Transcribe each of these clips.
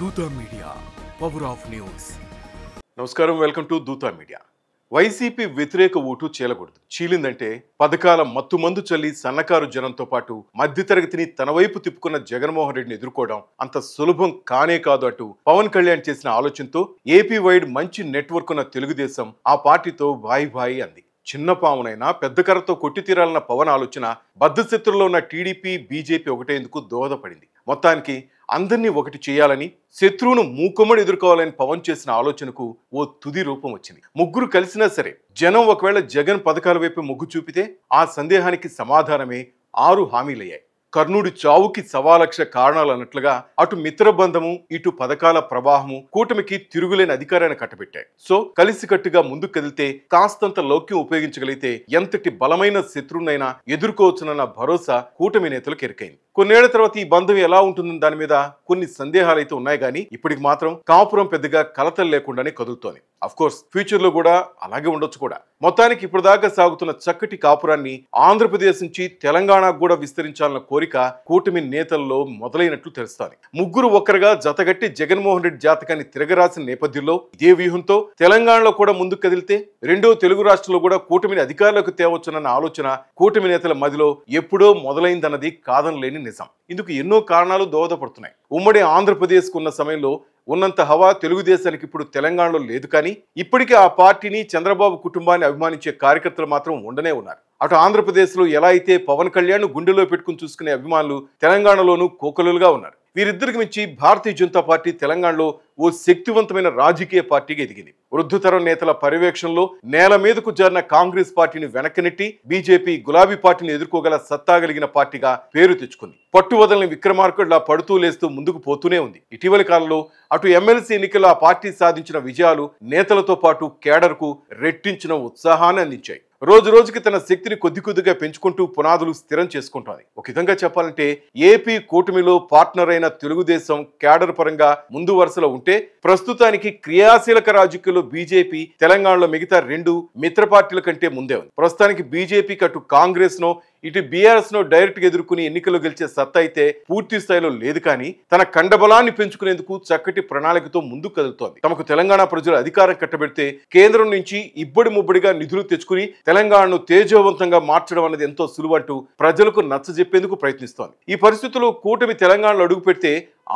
దూత media power of news. నమస్కారం, welcome to దూత మీడియా. వైసీపీ వ్యతిరేక ఓటు చీలకూడదు. చీలిందంటే పథకాల మత్తుమందు చల్లి సన్నకారు జనంతో పాటు మధ్యతరగతిని తన వైపు తిప్పుకున్న జగన్మోహన్ రెడ్డిని ఎదుర్కోవడం అంత సులభం కానే కాదు అంటూ పవన్ కళ్యాణ్ చేసిన ఆలోచనతో ఏపీ వైడ్ మంచి నెట్వర్క్ ఉన్న తెలుగుదేశం ఆ పార్టీతో బాయి బాయి అంది. చిన్న పామునైనా పెద్ద కర్రతో కొట్టి తీరాలన్న పవన్ ఆలోచన బద్ధశత్రులో ఉన్న టీడీపీ బీజేపీ ఒకటేందుకు దోహదపడింది. మొత్తానికి అందరినీ ఒకటి చేయాలని, శత్రువును మూకుమ్మడి ఎదుర్కోవాలని పవన్ చేసిన ఆలోచనకు ఓ తుది రూపం వచ్చింది. ముగ్గురు కలిసినా సరే జనం ఒకవేళ జగన్ పథకాల వైపు మొగ్గు చూపితే ఆ సందేహానికి సమాధానమే 6 హామీలయ్యాయి. కర్ణుడి చావుకి 1,00,000 కారణాలు అన్నట్లుగా అటు మిత్రబంధము, ఇటు పథకాల ప్రవాహము కూటమికి తిరుగులేని అధికారాన్ని కట్టబెట్టాయి. సో కలిసికట్టుగా ముందుకు కదిలితే కాస్తంత లౌక్యం ఉపయోగించగలిగితే ఎంతటి బలమైన శత్రువునైనా ఎదుర్కోవచ్చునన్న భరోసా కూటమి నేతలకు ఎరికైంది. కొన్నేళ్ల తర్వాత ఈ బంధం ఎలా ఉంటుందని దాని మీద కొన్ని సందేహాలు అయితే ఉన్నాయి, కానీ ఇప్పటికి మాత్రం కాపురం పెద్దగా కలతలు లేకుండానే కదులుతోంది. అఫ్ కోర్స్ ఫ్యూచర్ లో కూడా అలాగే ఉండొచ్చు కూడా. మొత్తానికి ఇప్పుడు దాకా సాగుతున్న చక్కటి కాపురాన్ని ఆంధ్రప్రదేశ్ నుంచి తెలంగాణకు కూడా విస్తరించాలన్న కోరిక కూటమి నేతల్లో మొదలైనట్లు తెలుస్తోంది. ముగ్గురు ఒక్కరుగా జతగట్టి జగన్మోహన్ రెడ్డి జాతకాన్ని తిరగరాసిన నేపథ్యంలో ఇదే వ్యూహంతో తెలంగాణలో కూడా ముందుకు కదిలితే రెండో తెలుగు రాష్ట్రంలో కూడా కూటమిని అధికారులకు తేవచ్చునన్న ఆలోచన కూటమి నేతల మదిలో ఎప్పుడో మొదలైందన్నది కాదనలేని నిజం. ఇందుకు ఎన్నో కారణాలు దోహదపడుతున్నాయి. ఉమ్మడి ఆంధ్రప్రదేశ్ ఉన్న సమయంలో ఉన్నంత హవా తెలుగుదేశానికి ఇప్పుడు తెలంగాణలో లేదు, కానీ ఇప్పటికే ఆ పార్టీని, చంద్రబాబు కుటుంబాన్ని అభిమానించే కార్యకర్తలు మాత్రం ఉండనే ఉన్నారు. అటు ఆంధ్రప్రదేశ్లో ఎలా అయితే పవన్ కళ్యాణ్ గుండెలో పెట్టుకుని చూసుకునే అభిమానులు తెలంగాణలోనూ కోకొలులుగా ఉన్నారు. వీరిద్దరికి మించి భారతీయ జనతా పార్టీ తెలంగాణలో ఓ శక్తివంతమైన రాజకీయ పార్టీగా ఎదిగింది. వృద్ధతరం నేతల పర్యవేక్షణలో నేల మీదకు జారిన కాంగ్రెస్ పార్టీని వెనక్కి నెట్టి బీజేపీ గులాబీ పార్టీని ఎదుర్కోగల సత్తా కలిగిన పార్టీగా పేరు తెచ్చుకుంది. పట్టువదలని విక్రమార్కుడిలా పడుతూ లేస్తూ ముందుకు పోతూనే ఉంది. ఇటీవలి కాలంలో అటు ఎమ్మెల్సీ ఎన్నికల్లో ఆ పార్టీ సాధించిన విజయాలు నేతలతో పాటు కేడర్కు రెట్టించిన ఉత్సాహాన్ని అందించాయి. రోజు రోజుకి తన శక్తిని కొద్ది కొద్దిగా పెంచుకుంటూ పునాదులు స్థిరం చేసుకుంటోంది. ఒక విధంగా చెప్పాలంటే ఏపీ కూటమిలో పార్ట్నర్ అయిన తెలుగుదేశం కేడర్ పరంగా ముందు వరుసలో ఉంటే, ప్రస్తుతానికి క్రియాశీలక రాజకీయాల్లో బీజేపీ తెలంగాణలో మిగతా 2 మిత్ర పార్టీల కంటే ముందే ఉంది. ప్రస్తుతానికి బీజేపీకి అటు కాంగ్రెస్ నో ఇటు బీఆర్ఎస్ నో డైరెక్ట్ గా ఎదుర్కొని ఎన్నికల్లో గెలిచే సత్తా అయితే పూర్తి స్థాయిలో లేదు, కానీ తన కండబలాన్ని పెంచుకునేందుకు చక్కటి ప్రణాళికతో ముందుకు కదులుతోంది. తమకు తెలంగాణ ప్రజలు అధికారం కట్టబెడితే కేంద్రం నుంచి ఇబ్బడి ముబ్బడిగా నిధులు తెచ్చుకుని తెలంగాణను తేజోవంతంగా మార్చడం అనేది ఎంతో సులువంటూ ప్రజలకు నచ్చజెప్పేందుకు ప్రయత్నిస్తోంది. ఈ పరిస్థితుల్లో కూటమి తెలంగాణలో అడుగు పెడితే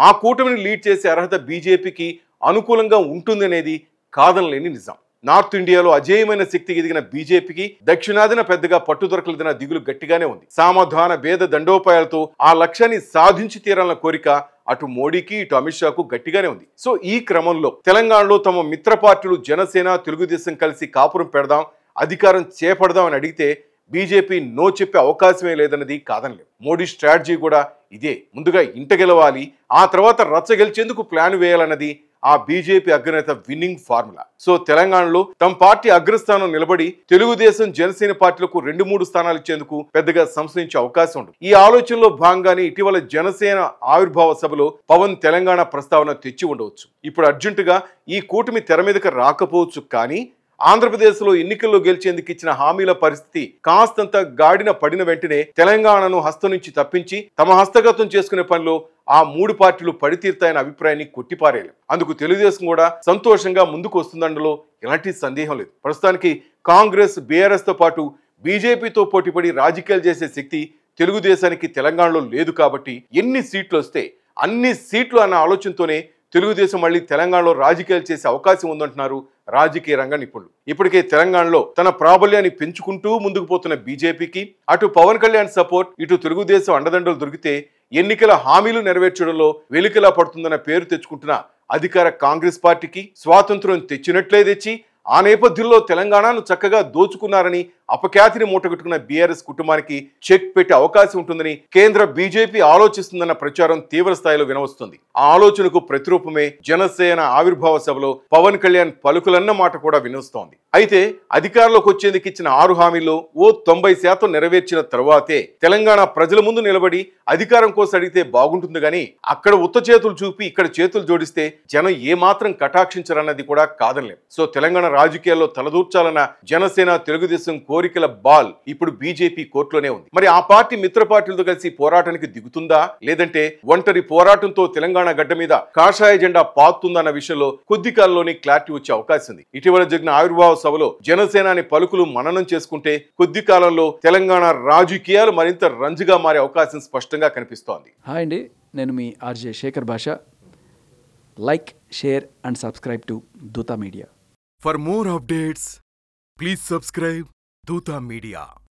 ఆ కూటమిని లీడ్ చేసే అర్హత బీజేపీకి అనుకూలంగా ఉంటుందనేది కాదనలేని నిజం. నార్త్ ఇండియాలో అజేయమైన శక్తి ఎదిగిన బీజేపీకి దక్షిణాదిన పెద్దగా పట్టు దొరకలేదన్న దిగులు గట్టిగానే ఉంది. సామధాన భేద దండోపాయాలతో ఆ లక్ష్యాన్ని సాధించి తీరాలన్న కోరిక అటు మోడీకి, ఇటు అమిత్ షాకు గట్టిగానే ఉంది. సో ఈ క్రమంలో తెలంగాణలో తమ మిత్ర పార్టీలు జనసేన, తెలుగుదేశం కలిసి కాపురం పెడదాం, అధికారం చేపడదాం అని అడిగితే బీజేపీ నో చెప్పే అవకాశమే లేదన్నది కాదనలేదు. మోడీ స్ట్రాటజీ కూడా ఇదే. ముందుగా ఇంట గెలవాలి, ఆ తర్వాత రచ్చ గెలిచేందుకు ప్లాన్ వేయాలన్నది ఆ బీజేపీ అగ్రనేత విన్నింగ్ ఫార్ములా. సో తెలంగాణలో తమ పార్టీ అగ్రస్థానం నిలబడి తెలుగుదేశం, జనసేన పార్టీలకు 2-3 స్థానాలు ఇచ్చేందుకు పెద్దగా సంశయించే అవకాశం ఉండదు. ఈ ఆలోచనలో భాగంగానే ఇటీవల జనసేన ఆవిర్భావ సభలో పవన్ తెలంగాణ ప్రస్తావన తెచ్చి ఉండవచ్చు. ఇప్పుడు అర్జెంటుగా ఈ కూటమి తెర మీదకి రాకపోవచ్చు, కానీ ఆంధ్రప్రదేశ్లో ఎన్నికల్లో గెలిచేందుకు ఇచ్చిన హామీల పరిస్థితి కాస్తంత గాడిన పడిన వెంటనే తెలంగాణను హస్తం నుంచి తప్పించి తమ హస్తగతం చేసుకునే పనిలో ఆ 3 పార్టీలు పడితీరుతాయన్న అభిప్రాయాన్ని కొట్టిపారేయలేదు. అందుకు తెలుగుదేశం కూడా సంతోషంగా ముందుకు వస్తుందనలో ఎలాంటి సందేహం లేదు. ప్రస్తుతానికి కాంగ్రెస్, బీఆర్ఎస్ తో పాటు బీజేపీతో పోటీపడి రాజకీయాలు చేసే శక్తి తెలుగుదేశానికి తెలంగాణలో లేదు. కాబట్టి ఎన్ని సీట్లు వస్తే అన్ని సీట్లు అన్న ఆలోచనతోనే తెలుగుదేశం మళ్ళీ తెలంగాణలో రాజకీయాలు చేసే అవకాశం ఉందంటున్నారు రాజకీయ రంగ నిపుణులు. ఇప్పటికే తెలంగాణలో తన ప్రాబల్యాన్ని పెంచుకుంటూ ముందుకు పోతున్న బీజేపీకి అటు పవన్ కళ్యాణ్ సపోర్ట్, ఇటు తెలుగుదేశం అండదండలు దొరికితే ఎన్నికల హామీలు నెరవేర్చడంలో వెలికిలా పడుతుందన్న పేరు తెచ్చుకుంటున్న అధికార కాంగ్రెస్ పార్టీకి స్వాతంత్రం తెచ్చినట్లే తెచ్చి ఆ నేపథ్యంలో తెలంగాణను చక్కగా దోచుకున్నారని అపఖ్యాతిని మూటగట్టుకున్న బీఆర్ఎస్ కుటుంబానికి చెక్ పెట్టే అవకాశం ఉంటుందని కేంద్ర బీజేపీ ఆలోచిస్తుందన్న ప్రచారం తీవ్ర స్థాయిలో వినవస్తుంది. ఆ ఆలోచనకు ప్రతిరూపమే జనసేన ఆవిర్భావ సభలో పవన్ కళ్యాణ్ పలుకులన్న మాట కూడా వినవస్తోంది. అయితే అధికారంలోకి వచ్చేందుకు ఇచ్చిన 6 హామీల్లో ఓ 90% నెరవేర్చిన తరువాతే తెలంగాణ ప్రజల ముందు నిలబడి అధికారం కోసం అడిగితే బాగుంటుంది, కానీ అక్కడ ఉత్త చేతులు చూపి ఇక్కడ చేతులు జోడిస్తే జనం ఏమాత్రం కటాక్షించరన్నది కూడా కాదనలేం. సో తెలంగాణ రాజకీయాల్లో తలదూర్చాలన్న జనసేన, తెలుగుదేశం కోరికల బాల్ ఇప్పుడు బీజేపీ కోర్టులోనే ఉంది. మరి ఆ పార్టీ మిత్ర పార్టీలతో కలిసి పోరాటానికి దిగుతుందా, లేదంటే ఒంటరి పోరాటంతో తెలంగాణ గడ్డ మీద కాషాయ జెండా పాతుందా అన్న విషయంలో కొద్ది కాలంలోనే క్లారిటీ వచ్చే అవకాశం ఉంది. ఇటీవల జరిగిన ఆవిర్భావ సభలో జనసేనాని పలుకులు మననం చేసుకుంటే కొద్ది కాలంలో తెలంగాణ రాజకీయాలు మరింత రంజుగా మారే అవకాశం స్పష్టంగా కనిపిస్తోంది. హాయ్ అండి, నేను మీ ఆర్జే శేఖర్ భాష. Like, share and subscribe to Dootha media. For more updates, please subscribe Duta Media.